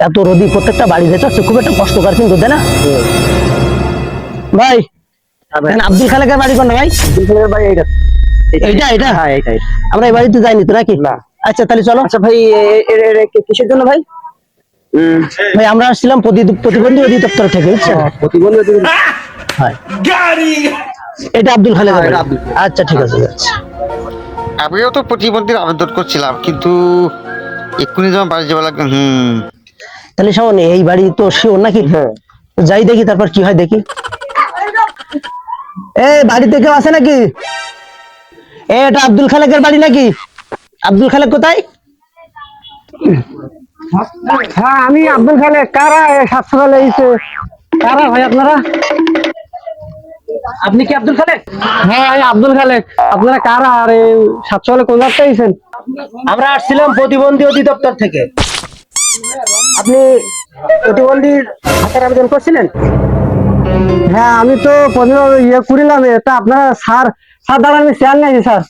এত রোদি প্রত্যেকটা বাড়ি যেতে হচ্ছে, খুব একটা কষ্টকর কিন্তু, তাই না ভাই? আব্দুল খালেকের বাড়ি কোন ভাই? ভাই এইটা এইটা এইটা হ্যাঁ এইটা আমরা এই বাড়িতে যাইনি তো নাকি? না। আচ্ছা তাহলে চলো। আচ্ছা ভাই কিসের জন্য ভাই? ভাই আমরা আসছিলাম প্রতিবন্ধী অধিদপ্তর থেকে, বুঝছেন? প্রতিবন্ধী হ্যাঁ এটা আব্দুল খালেক। হ্যাঁ, এটা আব্দুল। আচ্ছা ঠিক আছে যাচ্ছি। আমিও তো প্রতিবন্ধীর আবেদন করছিলাম, কিন্তু এক্ষুনি যখন বাড়ি যাওয়া লাগবে। তাহলে শাওন এই বাড়ি তো শিওর নাকি? হ্যাঁ তো যাই দেখি, তারপর কি হয় দেখি। বাড়িতে কেউ আছে নাকি? এটা আব্দুল খালেকের বাড়ি নাকি? আব্দুল খালেক কোথায়? হ্যাঁ আমি আব্দুল খালেক। কারা 7 সকালে এসে? কারা ভাই আপনারা? আপনি কি আব্দুল খালেক? হ্যাঁ আমি আব্দুল খালেক। আপনারা কারা? আর 7 সকালে কোন রাস্তায় আইছেন? আমরা আসছিলাম প্রতিবন্ধী অধিদপ্তর থেকে। আপনি প্রতিবন্ধীর হাতের আবেদন করছিলেন? হ্যাঁ আমি তো ইয়ে করিলাম। তা আপনারা স্যার স্যার দাঁড়ান, আমি চেয়ার নাই স্যার।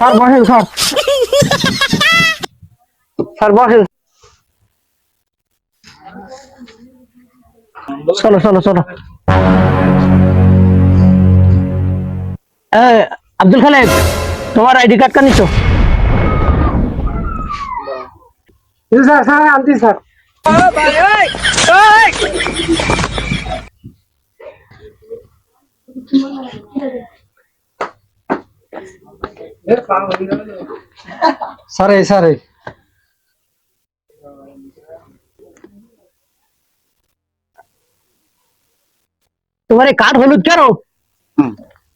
স্যার বসেন স্যার। স্যার বসেন। চলো চলো চলো। আব্দুল খালেক, তোমার আইডি কার্ড কা নিছো? স্যার স্যার আনছি স্যার। স্যার স্যার তোমার এই কার্ড হলুদ কেন?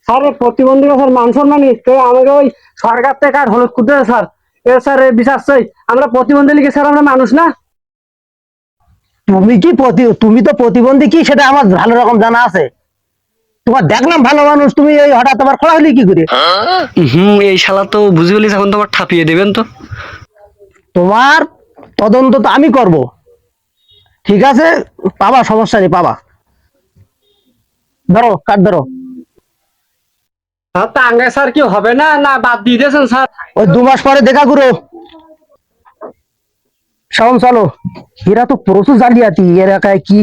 স্যার প্রতিবন্ধী স্যার মান সম্মানী তো আমাকে ওই সরকার থেকে কার্ড হলুদ করতে স্যার। স্যার বিশ্বাস চাই, আমরা প্রতিবন্ধী লিখে স্যার, আমরা মানুষ না। তুমি তো প্রতিবন্ধী কি সেটা আমার ভালো রকম জানা আছে। তোমার দেখলাম ভালো মানুষ, তুমি এই হঠাৎ আবার খোলা হলি কি করে? এই শালা তো বুঝি বলিস, এখন তোমার ঠাপিয়ে দেবেন তো। তোমার তদন্ত তো আমি করব, ঠিক আছে? পাবা, সমস্যা নেই, পাবা। ধরো কার্ড ধরো। তা আগে স্যার কি হবে না? না বাদ দিয়ে দিয়েছেন স্যার? ওই 2 মাস পরে দেখা করো। শাওন চলো, এরা তো প্রচুর জালিয়াতি এলাকায়, কি